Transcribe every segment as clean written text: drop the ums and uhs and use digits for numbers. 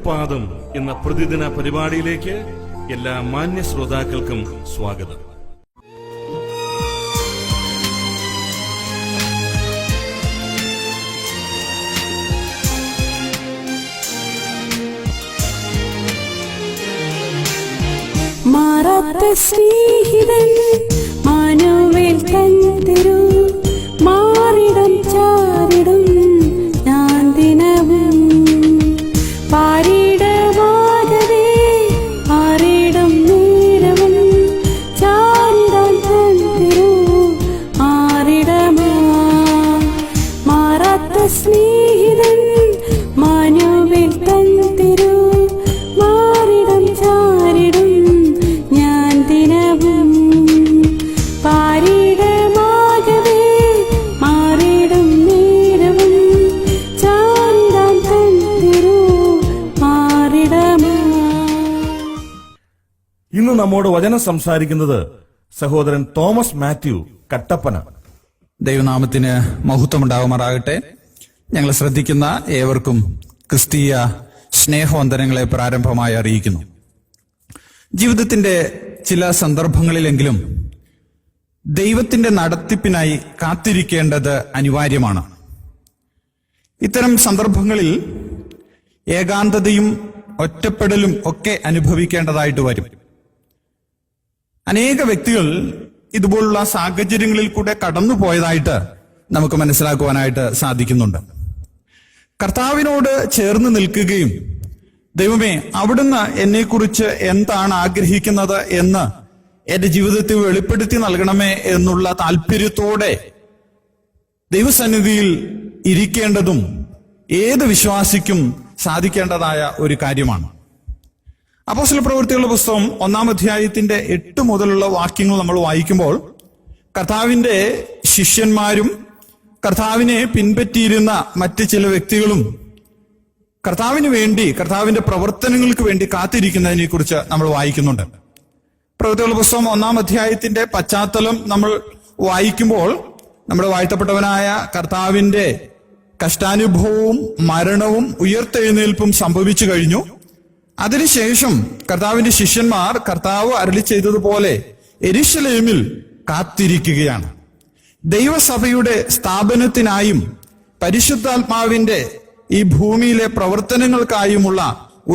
തൃപ്പാദം എന്ന പ്രതിദിന പരിപാടിയിലേക്ക് എല്ലാ മാന്യ ശ്രോതാക്കൾക്കും സ്വാഗതം. മാറാത്ത സ്നേഹിതൻ മാനവേൽ തന്നിരു മാറിടം ചാരിടും ഞാൻ ദിനവും പാരിടമാകവേ ആറിടം നേരവും ചാരിടാൻ തന്നിരു ആറിടമാ. മാറാത്ത സ്നേഹിതൻ മാനവേൽ തന്നിരു മാറിടം ചാരിടും ഞാൻ ദിനവും പാരിടമാകവേ മാറിടും നേരവും ചാരിടാൻ തന്നിരു മാറിടമാ. ഇന്ന് നമ്മോട് വചനം സംസാരിക്കുന്നത് സഹോദരൻ തോമസ് മാത്യു കട്ടപ്പന. ദൈവനാമത്തിന് മഹത്വമുണ്ടാകുമാറാകട്ടെ. ഞങ്ങൾ ശ്രദ്ധിക്കുന്ന ഏവർക്കും ക്രിസ്തീയ സ്നേഹവന്ദനങ്ങളെ പ്രാരംഭമായി അറിയിക്കുന്നു. ജീവിതത്തിന്റെ ചില സന്ദർഭങ്ങളിലെങ്കിലും ദൈവത്തിന്റെ നടത്തിപ്പിനായി കാത്തിരിക്കേണ്ടത് അനിവാര്യമാണ്. ഇത്തരം സന്ദർഭങ്ങളിൽ ഏകാന്തതയും ഒറ്റപ്പെടലും ഒക്കെ അനുഭവിക്കേണ്ടതായിട്ട് വരും. അനേക വ്യക്തികൾ ഇതുപോലുള്ള സാഹചര്യങ്ങളിൽ കൂടെ കടന്നുപോയതായിട്ട് നമുക്ക് മനസ്സിലാക്കുവാനായിട്ട് സാധിക്കുന്നുണ്ട്. കർത്താവിനോട് ചേർന്ന് നിൽക്കുകയും ദൈവമേ അവിടുന്ന് എന്നെക്കുറിച്ച് എന്താണ് ആഗ്രഹിക്കുന്നത് എന്ന് എന്റെ ജീവിതത്തിൽ വെളിപ്പെടുത്തി നൽകണമേ എന്നുള്ള താല്പര്യത്തോടെ ദൈവസന്നിധിയിൽ ഇരിക്കേണ്ടതും ഏത് വിശ്വാസിക്കും സാധിക്കേണ്ടതായ ഒരു കാര്യമാണ്. അപ്പോസ്തല പ്രവൃത്തികളുടെ പുസ്തകം 1-ാം അധ്യായത്തിന്റെ 8 മുതലുള്ള വാക്യങ്ങൾ നമ്മൾ വായിക്കുമ്പോൾ കർത്താവിന്റെ ശിഷ്യന്മാരും കർത്താവിനെ പിൻപറ്റിയിരുന്ന മറ്റ് ചില വ്യക്തികളും കർത്താവിന് വേണ്ടി കർത്താവിന്റെ പ്രവർത്തനങ്ങൾക്ക് വേണ്ടി കാത്തിരിക്കുന്നതിനെ കുറിച്ച് നമ്മൾ വായിക്കുന്നുണ്ട്. പ്രവൃത്തികളുടെ പുസ്തകം 1-ാം അധ്യായത്തിന്റെ പശ്ചാത്തലം നമ്മൾ വായിക്കുമ്പോൾ നമ്മുടെ വാഴ്ത്തപ്പെട്ടവനായ കർത്താവിന്റെ കഷ്ടാനുഭവവും മരണവും ഉയർത്തെഴുന്നേൽപ്പും സംഭവിച്ചു കഴിഞ്ഞു. അതിനുശേഷം കർത്താവിന്റെ ശിഷ്യന്മാർ കർത്താവ് അരുളി ചെയ്തതുപോലെ യെരൂശലേമിൽ കാത്തിരിക്കുകയാണ്. ദൈവസഭയുടെ സ്ഥാപനത്തിനായും പരിശുദ്ധാത്മാവിന്റെ ഈ ഭൂമിയിലെ പ്രവർത്തനങ്ങൾക്കായുമുള്ള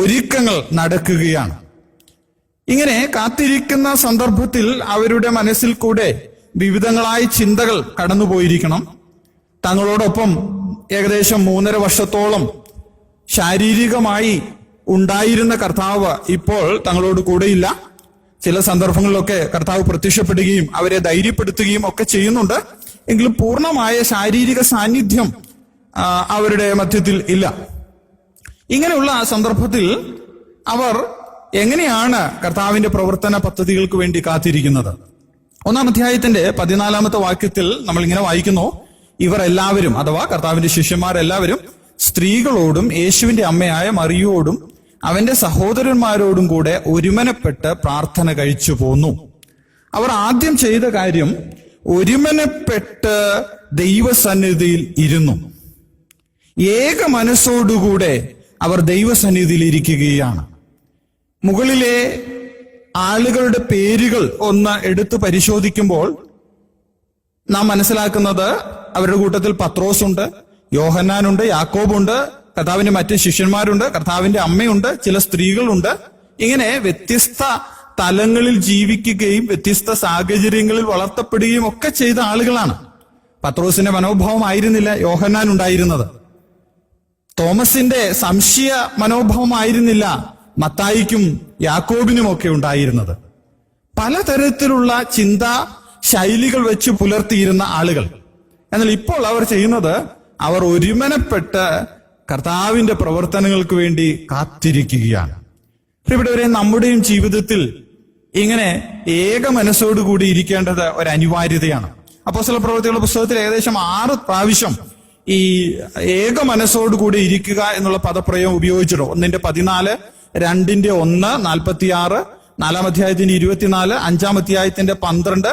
ഒരുക്കങ്ങൾ നടക്കുകയാണ്. ഇങ്ങനെ കാത്തിരിക്കുന്ന സന്ദർഭത്തിൽ അവരുടെ മനസ്സിൽ കൂടെ വിവിധങ്ങളായ ചിന്തകൾ കടന്നുപോയിരിക്കണം. തങ്ങളോടൊപ്പം ഏകദേശം 3.5 വർഷത്തോളം ശാരീരികമായി ഉണ്ടായിരുന്ന കർത്താവ് ഇപ്പോൾ തങ്ങളോട് കൂടെയില്ല. ചില സന്ദർഭങ്ങളിലൊക്കെ കർത്താവ് പ്രത്യക്ഷപ്പെടുകയും അവരെ ധൈര്യപ്പെടുത്തുകയും ഒക്കെ ചെയ്യുന്നുണ്ട്. എങ്കിലും പൂർണ്ണമായ ശാരീരിക സാന്നിധ്യം അവരുടെ മധ്യത്തിൽ ഇല്ല. ഇങ്ങനെയുള്ള സന്ദർഭത്തിൽ അവർ എങ്ങനെയാണ് കർത്താവിന്റെ പ്രവർത്തന പദ്ധതികൾക്ക് വേണ്ടി കാത്തിരിക്കുന്നത്? 1-ാം അധ്യായത്തിന്റെ 14-ാമത്തെ വാക്യത്തിൽ നമ്മൾ ഇങ്ങനെ വായിക്കുന്നു, ഇവർ എല്ലാവരും അഥവാ കർത്താവിന്റെ ശിഷ്യന്മാരെല്ലാവരും സ്ത്രീകളോടും യേശുവിന്റെ അമ്മയായ മറിയോടും അവന്റെ സഹോദരന്മാരോടും കൂടെ ഒരുമനപ്പെട്ട് പ്രാർത്ഥന കഴിച്ചു പോന്നു. അവർ ആദ്യം ചെയ്ത കാര്യം ഒരുമനപ്പെട്ട് ദൈവസന്നിധിയിൽ ഇരുന്നു. ഏക മനസ്സോടുകൂടെ അവർ ദൈവസന്നിധിയിൽ ഇരിക്കുകയാണ്. മുകളിലെ ആളുകളുടെ പേരുകൾ ഒന്ന് എടുത്തു പരിശോധിക്കുമ്പോൾ നാം മനസ്സിലാക്കുന്നത് അവരുടെ കൂട്ടത്തിൽ പത്രോസുണ്ട്, യോഹന്നാനുണ്ട്, യാക്കോബുണ്ട്, കർത്താവിന്റെ മറ്റ് ശിഷ്യന്മാരുണ്ട്, കർത്താവിന്റെ അമ്മയുണ്ട്, ചില സ്ത്രീകളുണ്ട്. ഇങ്ങനെ വ്യത്യസ്ത തലങ്ങളിൽ ജീവിക്കുകയും വ്യത്യസ്ത സാഹചര്യങ്ങളിൽ വളർത്തപ്പെടുകയും ഒക്കെ ചെയ്ത ആളുകളാണ്. പത്രോസിന്റെ മനോഭാവമായിരുന്നില്ല യോഹന്നാൻ ഉണ്ടായിരുന്നത്. തോമസിന്റെ സംശയ മനോഭാവമായിരുന്നില്ല മത്തായിക്കും യാക്കോബിനുമൊക്കെ ഉണ്ടായിരുന്നത്. പലതരത്തിലുള്ള ചിന്താ ശൈലികൾ വെച്ച് പുലർത്തിയിരുന്ന ആളുകൾ. എന്നാൽ ഇപ്പോൾ അവർ ചെയ്യുന്നത് അവർ ഒരുമനപ്പെട്ട് കർത്താവിന്റെ പ്രവർത്തനങ്ങൾക്ക് വേണ്ടി കാത്തിരിക്കുകയാണ്. പ്രിയപ്പെട്ടവരെ, നമ്മുടെയും ജീവിതത്തിൽ ഇങ്ങനെ ഏക മനസ്സോടുകൂടി ഇരിക്കേണ്ടത് ഒരു അനിവാര്യതയാണ്. അപ്പോസ്തല പ്രവൃത്തികളുടെ പുസ്തകത്തിൽ ഏകദേശം 6 പ്രാവശ്യം ഈ ഏക മനസ്സോടുകൂടി ഇരിക്കുക എന്നുള്ള പദപ്രയോഗം ഉപയോഗിച്ചിട്ടോ. 1-14, 2-1, 46, 4-ാം അധ്യായത്തിന്റെ 24, 5-ാം അധ്യായത്തിന്റെ 12,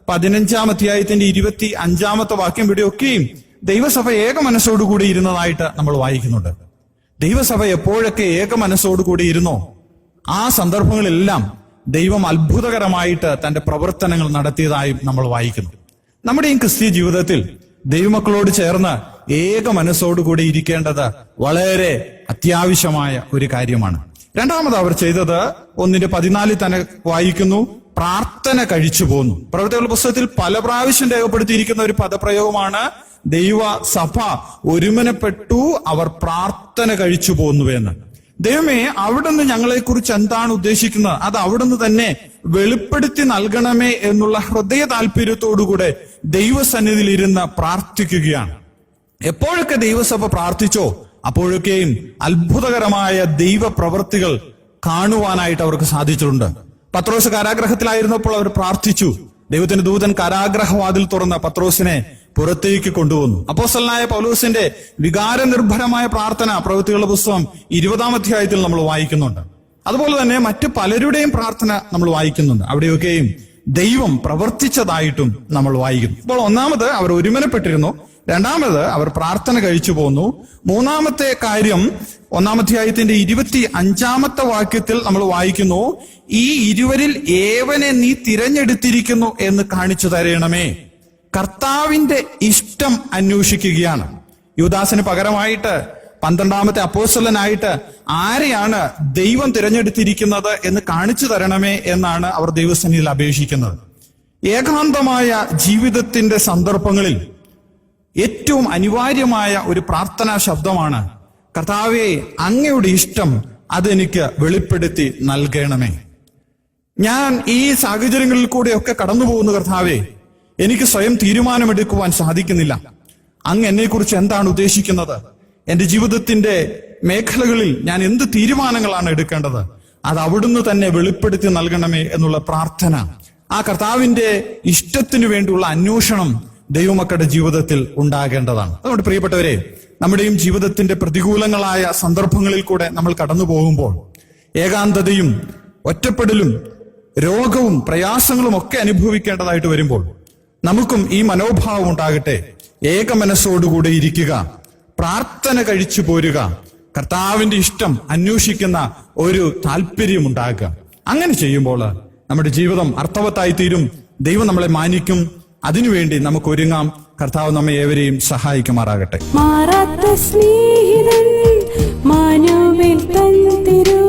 15-ാം അധ്യായത്തിന്റെ 25-ാമത്തെ വാക്യം ഇവിടെയൊക്കെയും ദൈവസഭ ഏക മനസ്സോടുകൂടി ഇരുന്നതായിട്ട് നമ്മൾ വായിക്കുന്നുണ്ട്. ദൈവസഭ എപ്പോഴൊക്കെ ഏക മനസ്സോടുകൂടി ഇരുന്നോ ആ സന്ദർഭങ്ങളെല്ലാം ദൈവം അത്ഭുതകരമായിട്ട് തന്റെ പ്രവർത്തനങ്ങൾ നടത്തിയതായും നമ്മൾ വായിക്കുന്നു. നമ്മുടെയും ക്രിസ്തീയ ജീവിതത്തിൽ ദൈവമക്കളോട് ചേർന്ന് ഏക മനസ്സോടുകൂടി ഇരിക്കേണ്ടത് വളരെ അത്യാവശ്യമായ ഒരു കാര്യമാണ്. രണ്ടാമത് അവർ ചെയ്തത് 1:14 തന്നെ വായിക്കുന്നു, പ്രാർത്ഥന കഴിച്ചു പോന്നു. പ്രവൃത്തികളുടെ പുസ്തകത്തിൽ പല പ്രാവശ്യം രേഖപ്പെടുത്തിയിരിക്കുന്ന ഒരു പദപ്രയോഗമാണ് ദൈവസഭ ഒരുമനപ്പെട്ടു, അവർ പ്രാർത്ഥന കഴിച്ചു പോന്നുവെന്ന്. ദൈവമേ, അവിടുന്ന് ഞങ്ങളെക്കുറിച്ച് എന്താണ് ഉദ്ദേശിക്കുന്നത് അത് അവിടുന്ന് തന്നെ വെളിപ്പെടുത്തി നൽകണമേ എന്നുള്ള ഹൃദയ താല്പര്യത്തോടുകൂടെ ദൈവസന്നിധിയിൽ ഇരുന്ന് പ്രാർത്ഥിക്കുകയാണ്. എപ്പോഴൊക്കെ ദൈവസഭ പ്രാർത്ഥിച്ചോ അപ്പോഴൊക്കെയും അത്ഭുതകരമായ ദൈവപ്രവൃത്തികൾ കാണുവാനായിട്ട് അവർക്ക് സാധിച്ചിട്ടുണ്ട്. പത്രോസ് കാരാഗ്രഹത്തിലായിരുന്നപ്പോൾ അവർ പ്രാർത്ഥിച്ചു. ദൈവത്തിന്റെ ദൂതൻ കാരാഗ്രഹവാതിൽ തുറന്ന പത്രോസിനെ പുറത്തേക്ക് കൊണ്ടുവന്നു. അപ്പോസ്തലനായ പൗലോസിന്റെ വികാരനിർഭരമായ പ്രാർത്ഥന പ്രവൃത്തികളുടെ പുസ്തകം 20-ാം അധ്യായത്തിൽ നമ്മൾ വായിക്കുന്നുണ്ട്. അതുപോലെ തന്നെ മറ്റു പലരുടെയും പ്രാർത്ഥന നമ്മൾ വായിക്കുന്നുണ്ട്. അവിടെയൊക്കെയും ദൈവം പ്രവർത്തിച്ചതായിട്ടും നമ്മൾ വായിക്കുന്നു. അപ്പോൾ ഒന്നാമത് അവർ ഒരുമനപ്പെട്ടിരുന്നു, രണ്ടാമത് അവർ പ്രാർത്ഥന കഴിച്ചു പോന്നു. മൂന്നാമത്തെ കാര്യം 1-ാം അധ്യായത്തിന്റെ 25-ാമത്തെ വാക്യത്തിൽ നമ്മൾ വായിക്കുന്നു, ഈ ഇരുവരിൽ ഏവനെ നീ തിരഞ്ഞെടുത്തിരിക്കുന്നു എന്ന് കാണിച്ചു തരണമേ. കർത്താവിന്റെ ഇഷ്ടം അന്വേഷിക്കുകയാണ്. യൂദാസിന് പകരമായിട്ട് 12-ാമത്തെ അപ്പോസ്തലനായിട്ട് ആരെയാണ് ദൈവം തിരഞ്ഞെടുത്തിരിക്കുന്നത് എന്ന് കാണിച്ചു തരണമേ എന്നാണ് അവർ ദൈവസന്നിധിയിൽ അപേക്ഷിക്കുന്നത്. ഏകാന്തമായ ജീവിതത്തിന്റെ സന്ദർഭങ്ങളിൽ ഏറ്റവും അനിവാര്യമായ ഒരു പ്രാർത്ഥനാ ശബ്ദമാണ്, കർത്താവേ, അങ്ങയുടെ ഇഷ്ടം അതെനിക്ക് വെളിപ്പെടുത്തി നൽകണമേ. ഞാൻ ഈ സാഹചര്യങ്ങളിൽ കൂടെയൊക്കെ കടന്നു പോകുന്നു കർത്താവേ, എനിക്ക് സ്വയം തീരുമാനമെടുക്കുവാൻ സാധിക്കുന്നില്ല. അങ്ങ് എന്നെക്കുറിച്ച് എന്താണ് ഉദ്ദേശിക്കുന്നത്? എന്റെ ജീവിതത്തിന്റെ മേഖലകളിൽ ഞാൻ എന്ത് തീരുമാനങ്ങളാണ് എടുക്കേണ്ടത്? അത് അവിടുന്ന് തന്നെ വെളിപ്പെടുത്തി നൽകണമേ എന്നുള്ള പ്രാർത്ഥന, ആ കർത്താവിന്റെ ഇഷ്ടത്തിനു വേണ്ടിയുള്ള അന്വേഷണം ദൈവമക്കളുടെ ജീവിതത്തിൽ ഉണ്ടാകേണ്ടതാണ്. അതുകൊണ്ട് പ്രിയപ്പെട്ടവരെ, നമ്മുടെയും ജീവിതത്തിന്റെ പ്രതികൂലങ്ങളായ സന്ദർഭങ്ങളിൽ കൂടെ നമ്മൾ കടന്നു പോകുമ്പോൾ ഏകാന്തതയും ഒറ്റപ്പെടലും രോഗവും പ്രയാസങ്ങളും ഒക്കെ അനുഭവിക്കേണ്ടതായിട്ട് വരുമ്പോൾ നമുക്കും ഈ മനോഭാവം ഉണ്ടാകട്ടെ. ഏക മനസ്സോടുകൂടി ഇരിക്കുക, പ്രാർത്ഥന കഴിച്ചു പോരുക, കർത്താവിന്റെ ഇഷ്ടം അന്വേഷിക്കുന്ന ഒരു താല്പര്യം ഉണ്ടാകുക. അങ്ങനെ ചെയ്യുമ്പോൾ നമ്മുടെ ജീവിതം അർത്ഥവത്തായി തീരും. ദൈവം നമ്മളെ മാനിക്കും. അതിനുവേണ്ടി നമുക്ക് ഒരുങ്ങാം. കർത്താവ് നമ്മെ ഏവരെയും സഹായിക്കുമാറാകട്ടെ. മാറാത്ത സ്നേഹിതൻ മാനവേൽ തൻ തിരു